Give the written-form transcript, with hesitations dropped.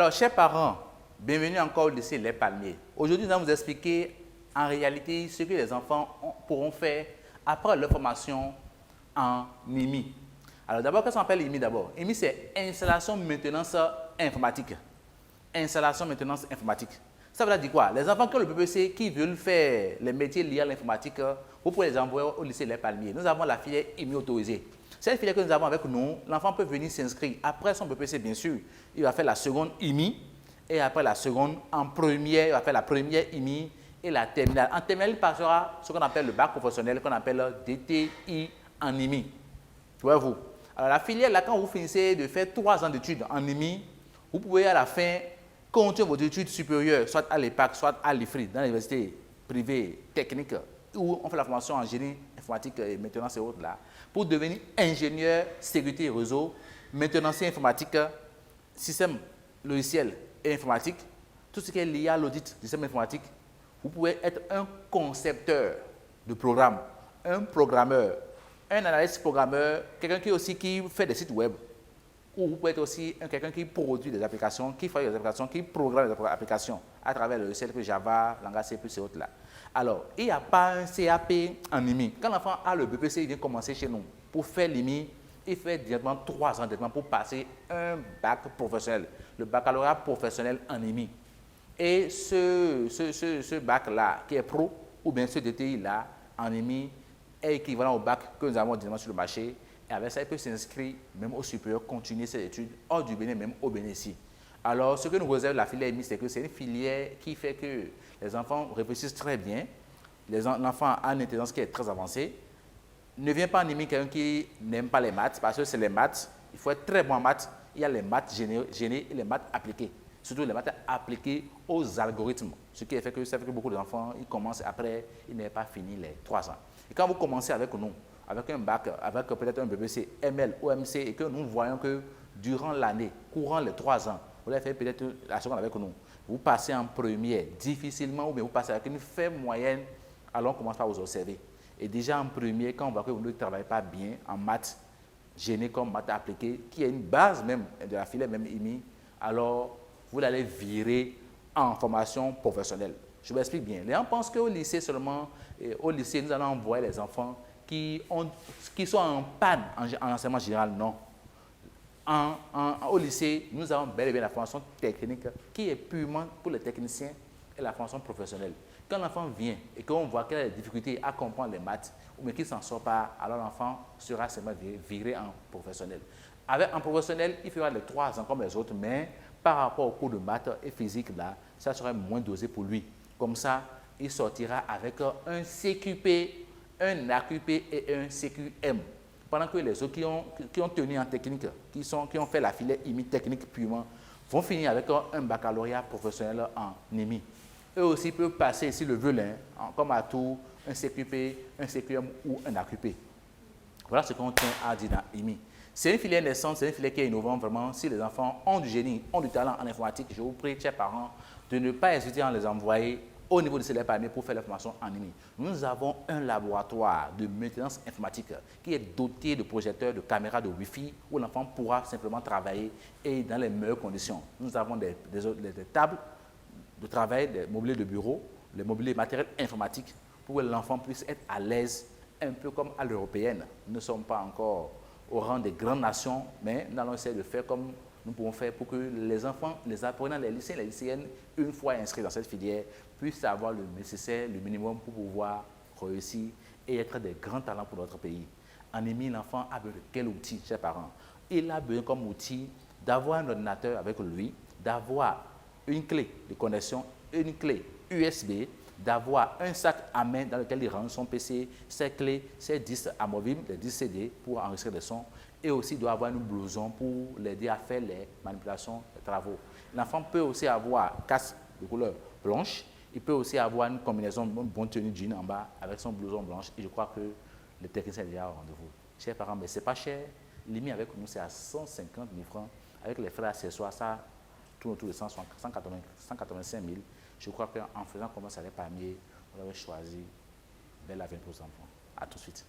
Alors, chers parents, bienvenue encore au lycée Les Palmiers. Aujourd'hui, nous allons vous expliquer en réalité ce que les enfants pourront faire après leur formation en IMI. Alors d'abord, qu'est-ce qu'on appelle IMI d'abord? IMI, c'est installation maintenance informatique. Installation maintenance informatique. Ça veut dire quoi? Les enfants qui ont le PPC, qui veulent faire les métiers liés à l'informatique, vous pouvez les envoyer au lycée Les Palmiers. Nous avons la filière IMI autorisée. Cette filière que nous avons avec nous, l'enfant peut venir s'inscrire après son PPC, bien sûr. Il va faire la seconde IMI et après la seconde, en première, il va faire la première IMI et la terminale. En terminale, il passera ce qu'on appelle le bac professionnel, qu'on appelle DTI en IMI. Voyez-vous? Alors la filière, là, quand vous finissez de faire 3 ans d'études en IMI, vous pouvez à la fin continuer vos études supérieures, soit à l'EPAC, soit à l'IFRI, dans l'université privée technique, où on fait la formation en génie informatique et maintenance et autres là, pour devenir ingénieur sécurité et réseau, maintenancier informatique, système logiciel et informatique, tout ce qui est lié à l'audit du système informatique. Vous pouvez être un concepteur de programme, un programmeur, un analyste programmeur, quelqu'un qui fait des sites web. Ou vous pouvez être aussi quelqu'un qui produit des applications, qui fait des applications, qui programme des applications à travers le logiciel que Java, langage C++ et autres là. Alors, il n'y a pas un CAP en IMI. Quand l'enfant a le BPC, il vient commencer chez nous. Pour faire l'IMI, il fait directement 3 ans directement pour passer un bac professionnel, le baccalauréat professionnel en IMI. Et ce bac-là, qui est pro, ou bien ce DTI-là, en IMI, est équivalent au bac que nous avons directement sur le marché. Et avec ça, il peut s'inscrire même au supérieur, continuer ses études hors du Bénin, même au Bénin ici. Alors, ce que nous réserve la filière IMI, c'est que c'est une filière qui fait que les enfants réfléchissent très bien. L'enfant a une intelligence qui est très avancée. Ne vient pas en IMI quelqu'un qui n'aime pas les maths, parce que c'est les maths. Il faut être très bon en maths. Il y a les maths générées et les maths appliquées. Surtout les maths appliquées aux algorithmes. Ce qui fait que beaucoup d'enfants, ils commencent après, ils n'ont pas fini les 3 ans. Et quand vous commencez avec nous, avec un bac, avec peut-être un BPC, ML, OMC, et que nous voyons que durant l'année, courant les 3 ans, vous avez fait peut-être la seconde avec nous, vous passez en première difficilement, ou bien vous passez avec une faible moyenne, alors on commence par vous observer. Et déjà en premier, quand on voit que vous ne travaillez pas bien en maths, génie comme maths appliquées, qui est une base même de la filière même IMI, alors vous allez virer en formation professionnelle. Je vous explique bien. Les gens pensent qu'au lycée seulement, au lycée, nous allons envoyer les enfants qui sont en panne en enseignement général. Non. Au lycée, nous avons bel et bien la formation technique qui est purement pour les techniciens et la formation professionnelle. Quand l'enfant vient et qu'on voit qu'il a des difficultés à comprendre les maths ou bien qu'il ne s'en sort pas, alors l'enfant sera seulement viré en professionnel. En professionnel, il fera les 3 ans comme les autres, mais par rapport au cours de maths et physique, là, ça serait moins dosé pour lui. Comme ça, il sortira avec un CQP, un AQP et un CQM. Pendant que les autres qui ont tenu en technique, qui ont fait la filière IMI technique purement, vont finir avec un baccalauréat professionnel en IMI. Eux aussi peuvent passer, s'ils le veulent, comme à tout, un CQP, un CQM ou un AQP. Voilà ce qu'on tient à dire dans IMI. C'est une filière naissante, c'est une filière qui est innovante vraiment. Si les enfants ont du génie, ont du talent en informatique, je vous prie, chers parents, de ne pas hésiter à les envoyer au niveau de ces palmiers pour faire la formation en IMI. Nous avons un laboratoire de maintenance informatique qui est doté de projecteurs, de caméras, de Wi-Fi, où l'enfant pourra simplement travailler et dans les meilleures conditions. Nous avons des tables de travail, des mobiliers de bureau, les mobiliers matériels informatiques, pour que l'enfant puisse être à l'aise, un peu comme à l'européenne. Nous ne sommes pas encore au rang des grandes nations, mais nous allons essayer de faire comme nous pouvons faire pour que les enfants, les apprenants, les lycéens, les lycéennes, une fois inscrits dans cette filière, puissent avoir le nécessaire, le minimum pour pouvoir réussir et être des grands talents pour notre pays. En IMI, l'enfant a besoin de quel outil, chers parents? Il a besoin comme outil d'avoir un ordinateur avec lui, d'avoir une clé de connexion, une clé USB, d'avoir un sac à main dans lequel il range son PC, ses clés, ses disques amovibles, les disques CD pour enregistrer des sons, et aussi doit avoir une blouson pour l'aider à faire les manipulations, les travaux. L'enfant peut aussi avoir un casque de couleur blanche, il peut aussi avoir une combinaison, une bonne tenue de jean en bas avec son blouson blanche, et je crois que le technicien est déjà au rendez-vous. Chers parents, mais ce n'est pas cher. L'IMI avec nous, c'est à 150 000 francs. Avec les frais accessoires, ça tourne autour de 185 000. Je crois qu'en faisant comme ça, les palmiers, vous avez choisi bel avenir pour vos enfants. À tout de suite.